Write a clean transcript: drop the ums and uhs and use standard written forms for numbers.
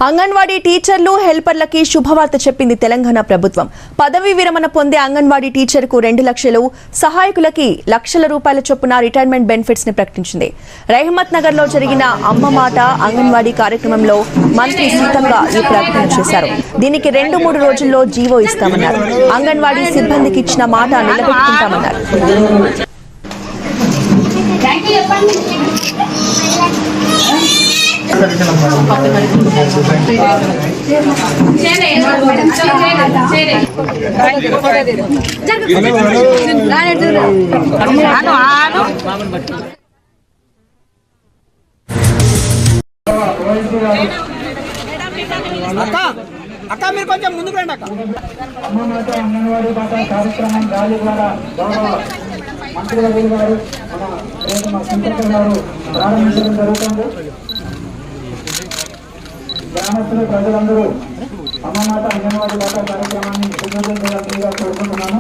అంగన్వాడీ టీచర్లు హెల్పర్లకి శుభవార్త చెప్పింది తెలంగాణ ప్రభుత్వం. పదవీ విరమణ పొందే అంగన్వాడీ టీచర్కు 2 లక్షలు, సహాయకులకి లక్షల రూపాయల చొప్పున రిటైర్మెంట్ బెనిఫిట్స్ ని ప్రకటించింది. రహమత్ నగర్ లో జరిగిన అమ్మ మాట అంగన్వాడీ కార్యక్రమంలో మంత్రి సీతక్క ఈ ప్రకటన చేశారు. దీనికి 2-3 రోజుల్లో జీవో ఇస్తామన్నారు. అంగన్వాడీ సిబ్బందికి ఇచ్చిన మాట నిలబెట్టుకుంటామన్నారు. అక్క మీరు కొంచెం ముందుకు రండి అక్క. అంగన్వాడీ భాష కార్యక్రమం ర్యాలీ ద్వారా మంత్రి గారు మన సింతక్క గారు ప్రారంభించడం జరుగుతుంది. గ్రామస్తులు ప్రజలందరూ అమ్మమాట అంగన్వాడీ భాష కార్యక్రమాన్ని విజయవంతంగా కోరుకుంటున్నాను.